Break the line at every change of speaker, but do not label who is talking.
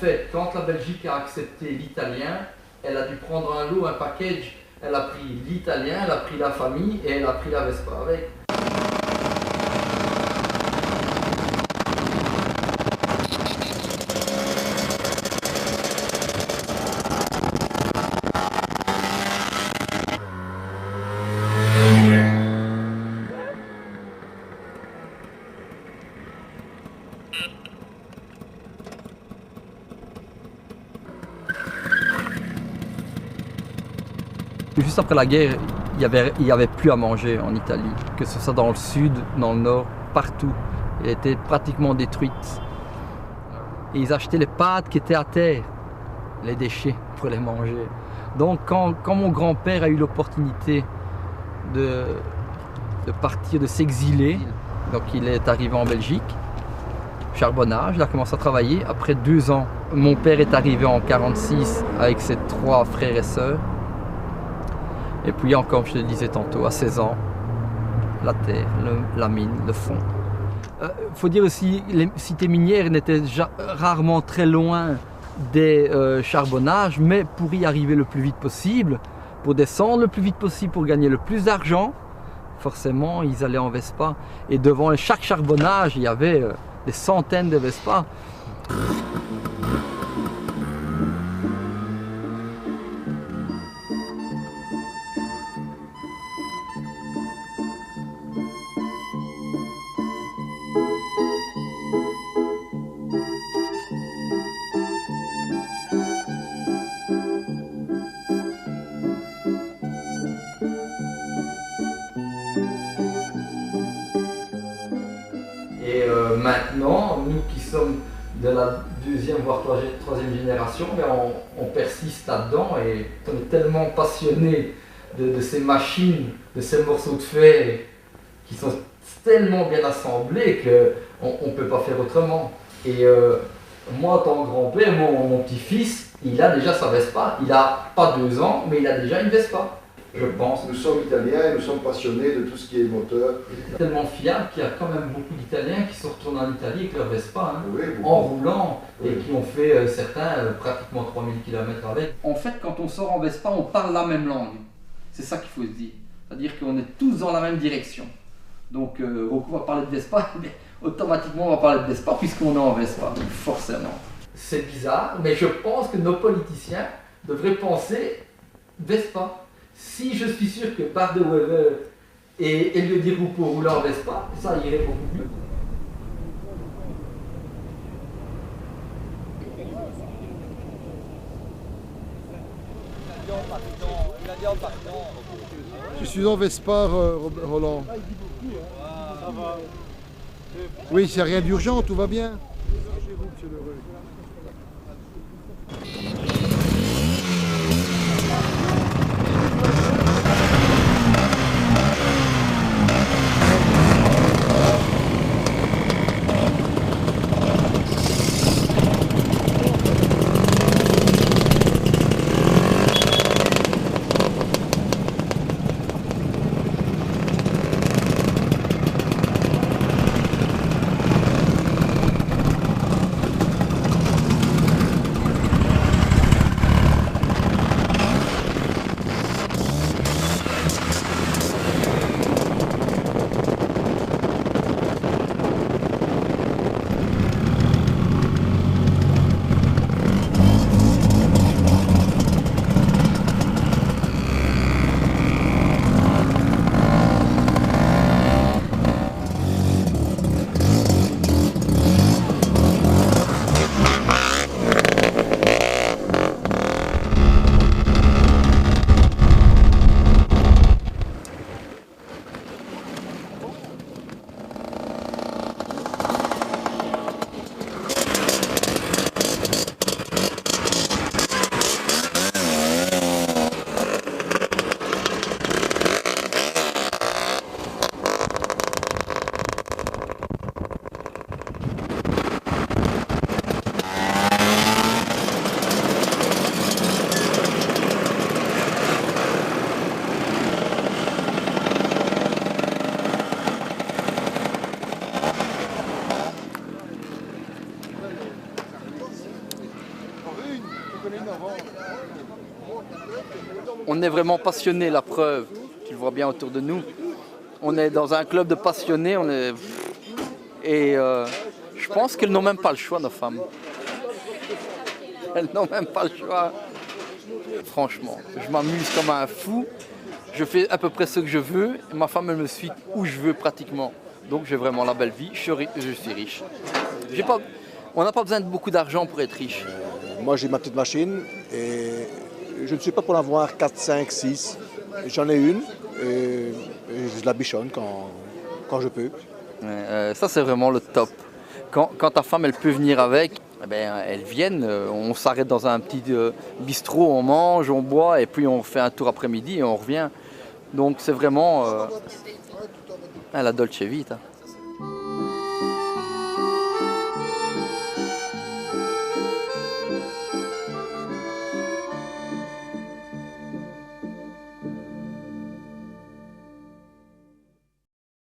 fait, quand la Belgique a accepté l'italien, elle a dû prendre un lot, un package. Elle a pris l'italien, elle a pris la famille et elle a pris la Vespa avec.
Juste après la guerre, il y avait plus à manger en Italie, que ce soit dans le sud, dans le nord, partout. Elle était pratiquement détruite. Et ils achetaient les pâtes qui étaient à terre, les déchets, pour les manger. Donc quand mon grand-père a eu l'opportunité de partir, de s'exiler, donc il est arrivé en Belgique, charbonnage, il a commencé à travailler. Après 2 ans, mon père est arrivé en 1946 avec ses 3 frères et sœurs. Et puis encore, je te le disais tantôt, à 16 ans, la terre, la mine, le fond. Faut dire aussi, les cités minières n'étaient rarement très loin des charbonnages, mais pour y arriver le plus vite possible, pour descendre le plus vite possible, pour gagner le plus d'argent, forcément, ils allaient en Vespa. Et devant chaque charbonnage, il y avait des centaines de Vespa.
Et maintenant, nous qui sommes de la 2e voire 3e génération, ben on persiste là-dedans et on est tellement passionné de ces machines, de ces morceaux de fer qui sont tellement bien assemblés qu'on ne peut pas faire autrement. Et moi, en tant que grand-père, mon petit-fils, il a déjà sa Vespa. Il n'a pas 2 ans, mais il a déjà une Vespa. Je pense.
Nous sommes italiens et nous sommes passionnés de tout ce qui est moteur.
Tellement fiable qu'il y a quand même beaucoup d'Italiens qui sont retournés en Italie avec leur Vespa, hein,
Oui,
en roulant,
oui.
et qui ont fait certains pratiquement 3000 km avec. En fait, quand on sort en Vespa, on parle la même langue. C'est ça qu'il faut se dire. C'est-à-dire qu'on est tous dans la même direction. Donc, Rocco va parler de Vespa, mais automatiquement on va parler de Vespa puisqu'on est en Vespa, forcément. C'est bizarre, mais je pense que nos politiciens devraient penser Vespa. Si je suis sûr que Bart de Wever et Elodie Roupeau roulent en Vespa, ça irait beaucoup mieux.
Je suis en Vespa, Roland. Oui, c'est rien d'urgent, tout va bien.
on est vraiment passionnés, la preuve. Tu le vois bien autour de nous. On est dans un club de passionnés. Et je pense qu'elles n'ont même pas le choix, nos femmes. Elles n'ont même pas le choix. Franchement, je m'amuse comme un fou. Je fais à peu près ce que je veux. Et ma femme, elle me suit où je veux pratiquement. Donc j'ai vraiment la belle vie. Je suis riche. On n'a pas besoin de beaucoup d'argent pour être riche.
Moi, j'ai ma petite machine et je ne suis pas pour en avoir 4, 5, 6. J'en ai une et je la bichonne quand je peux.
Ça, c'est vraiment le top. Quand ta femme, elle peut venir avec, eh ben, elles viennent. On s'arrête dans un petit bistrot, on mange, on boit et puis on fait un tour après-midi et on revient. Donc c'est vraiment la Dolce Vita.